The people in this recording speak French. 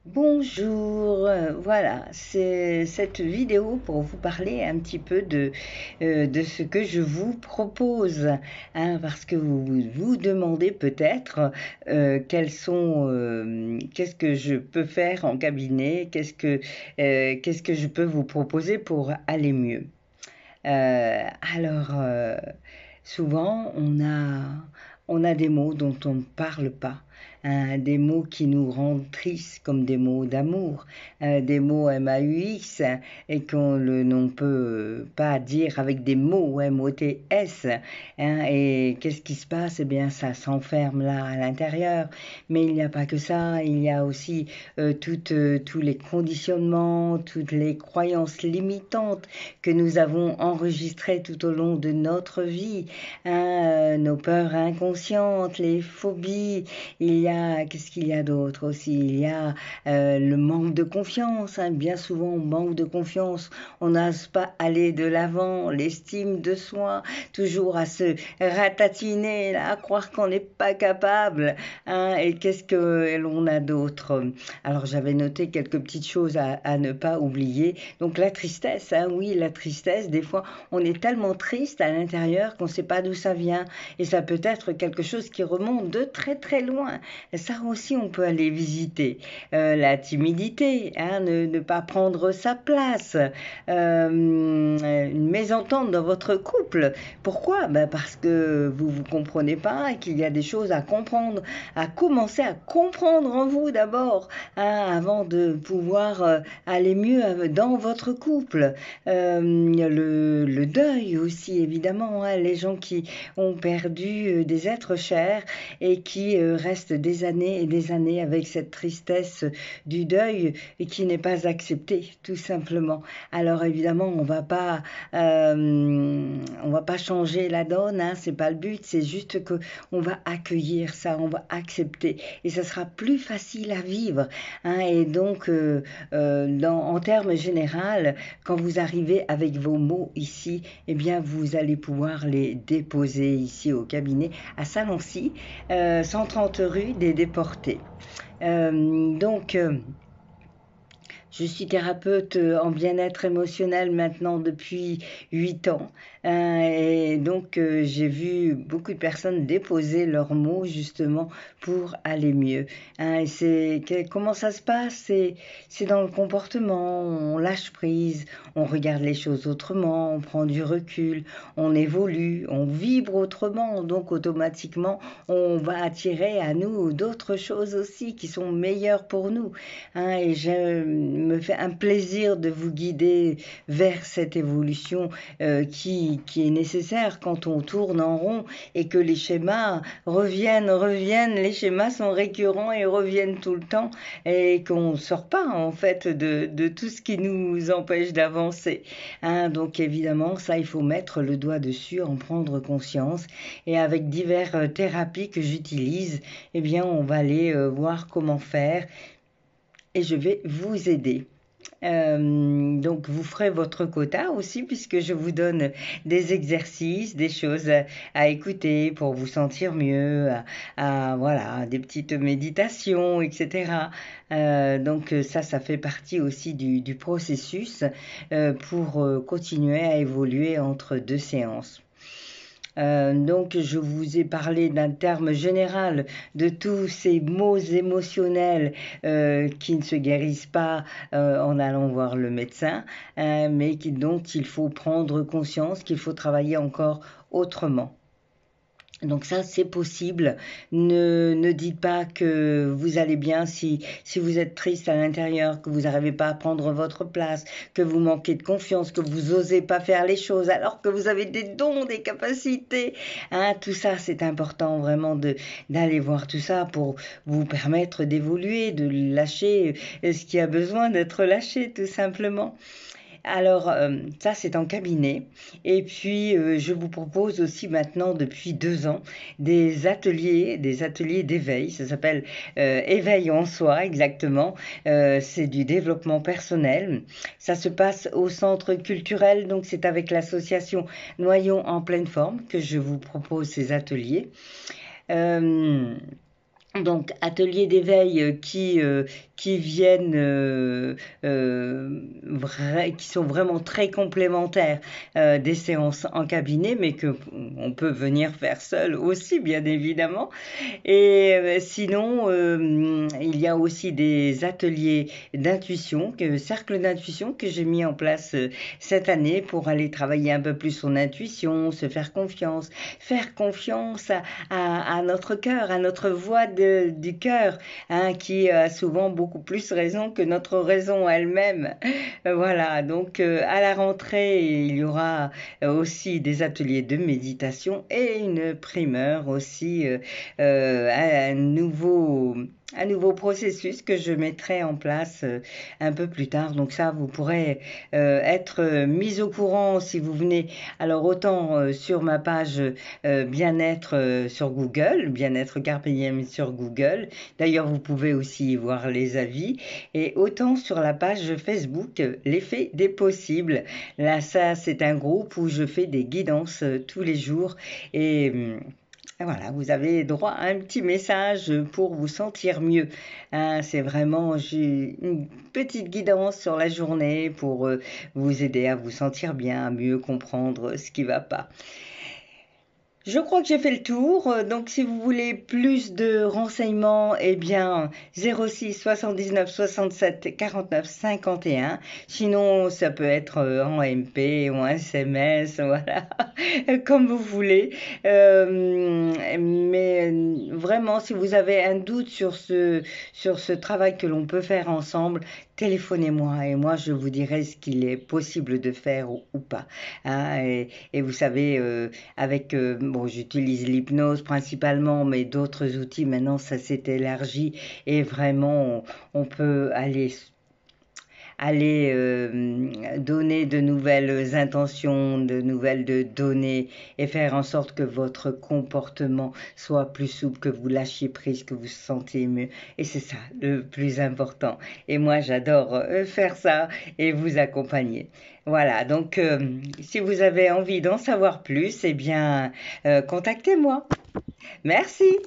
Bonjour, voilà, c'est cette vidéo pour vous parler un petit peu de ce que je vous propose, hein, parce que vous vous demandez peut-être qu'est-ce que je peux faire en cabinet, qu'est-ce que je peux vous proposer pour aller mieux. Euh, alors, souvent, on a des mots dont on ne parle pas, hein, des mots qui nous rendent tristes, comme des mots d'amour, des mots MAUX, et n'on peut pas dire avec des mots MOTS. Hein, et qu'est-ce qui se passe? Eh bien, ça s'enferme là à l'intérieur. Mais il n'y a pas que ça, il y a aussi tous les conditionnements, toutes les croyances limitantes que nous avons enregistrées tout au long de notre vie, hein, nos peurs inconscientes, les phobies. Qu'est-ce qu'il y a d'autre aussi? Il y a le manque de confiance, hein. Bien souvent, on manque de confiance, on n'ose pas aller de l'avant, l'estime de soi, toujours à se ratatiner, là, à croire qu'on n'est pas capable, hein. Et qu'est-ce que l'on a d'autre? Alors, j'avais noté quelques petites choses à ne pas oublier. Donc, la tristesse, hein, oui, la tristesse, des fois, on est tellement triste à l'intérieur qu'on ne sait pas d'où ça vient. Et ça peut être quelque chose qui remonte de très très loin. Ça aussi, on peut aller visiter. La timidité, hein, ne pas prendre sa place. Une mésentente dans votre couple. Pourquoi? Ben parce que vous ne vous comprenez pas et qu'il y a des choses à comprendre, à commencer à comprendre en vous d'abord, hein, avant de pouvoir aller mieux dans votre couple. Le deuil aussi, évidemment, hein, les gens qui ont perdu des êtres chers et qui restent des années et des années avec cette tristesse du deuil et qui n'est pas acceptée, tout simplement. Alors évidemment, on va pas changer la donne, hein, c'est pas le but, c'est juste que on va accueillir ça, on va accepter et ça sera plus facile à vivre, hein. Et donc, en termes général, quand vous arrivez avec vos mots ici, eh bien, vous allez pouvoir les déposer ici au cabinet à Salancy, 130 rue des Déportés. Donc, je suis thérapeute en bien-être émotionnel maintenant depuis 8 ans. Et donc, j'ai vu beaucoup de personnes déposer leurs mots justement pour aller mieux. Et comment ça se passe? C'est dans le comportement. On lâche prise, on regarde les choses autrement, on prend du recul, on évolue, on vibre autrement. Donc, automatiquement, on va attirer à nous d'autres choses aussi qui sont meilleures pour nous. Et je me fais un plaisir de vous guider vers cette évolution qui est nécessaire quand on tourne en rond et que les schémas reviennent, les schémas sont récurrents et reviennent tout le temps et qu'on ne sort pas en fait de tout ce qui nous empêche d'avancer. Donc évidemment, ça, il faut mettre le doigt dessus, en prendre conscience et avec diverses thérapies que j'utilise, eh bien, on va aller voir comment faire et je vais vous aider. Donc vous ferez votre quota aussi puisque je vous donne des exercices, des choses à écouter pour vous sentir mieux, voilà, des petites méditations, etc. Donc ça fait partie aussi du processus pour continuer à évoluer entre deux séances. Donc je vous ai parlé d'un terme général de tous ces maux émotionnels qui ne se guérissent pas en allant voir le médecin, mais dont il faut prendre conscience, qu'il faut travailler encore autrement. Donc ça, c'est possible. Ne dites pas que vous allez bien si vous êtes triste à l'intérieur, que vous n'arrivez pas à prendre votre place, que vous manquez de confiance, que vous osez pas faire les choses alors que vous avez des dons, des capacités. Tout ça, c'est important vraiment d'aller voir tout ça pour vous permettre d'évoluer, de lâcher ce qui a besoin d'être lâché, tout simplement. Alors, ça, c'est en cabinet. Et puis, je vous propose aussi maintenant, depuis 2 ans, des ateliers d'éveil. Ça s'appelle Éveil en soi, exactement. C'est du développement personnel. Ça se passe au centre culturel, donc c'est avec l'association Noyon en pleine forme que je vous propose ces ateliers. Donc, atelier d'éveil qui viennent, qui sont vraiment très complémentaires des séances en cabinet, mais que on peut venir faire seul aussi, bien évidemment. Et sinon, il y a aussi des ateliers d'intuition, cercle d'intuition que j'ai mis en place cette année pour aller travailler un peu plus son intuition, se faire confiance à notre cœur, à notre voix du cœur, hein, qui a souvent beaucoup plus raison que notre raison elle-même. Voilà, donc à la rentrée, il y aura aussi des ateliers de méditation et une primeur aussi, un nouveau processus que je mettrai en place un peu plus tard. Donc ça, vous pourrez être mis au courant si vous venez. Alors autant sur ma page bien-être sur Google, bien-être Carpe Diem sur Google. D'ailleurs, vous pouvez aussi y voir les avis. Et autant sur la page Facebook, l'effet des possibles. Là, ça, c'est un groupe où je fais des guidances tous les jours. Et voilà, vous avez droit à un petit message pour vous sentir mieux. Hein, c'est vraiment j'ai une petite guidance sur la journée pour vous aider à vous sentir bien, à mieux comprendre ce qui ne va pas. Je crois que j'ai fait le tour, donc si vous voulez plus de renseignements, eh bien 06 79 67 49 51. Sinon, ça peut être en MP ou en SMS, voilà, comme vous voulez. Mais vraiment, si vous avez un doute sur ce travail que l'on peut faire ensemble, téléphonez-moi et moi je vous dirai ce qu'il est possible de faire ou pas. Hein, et vous savez, avec, bon, j'utilise l'hypnose principalement, mais d'autres outils, maintenant, ça s'est élargi et vraiment, on peut aller donner de nouvelles intentions, de nouvelles données et faire en sorte que votre comportement soit plus souple, que vous lâchiez prise, que vous vous sentiez mieux. Et c'est ça le plus important. Et moi, j'adore faire ça et vous accompagner. Voilà, donc si vous avez envie d'en savoir plus, eh bien, contactez-moi. Merci.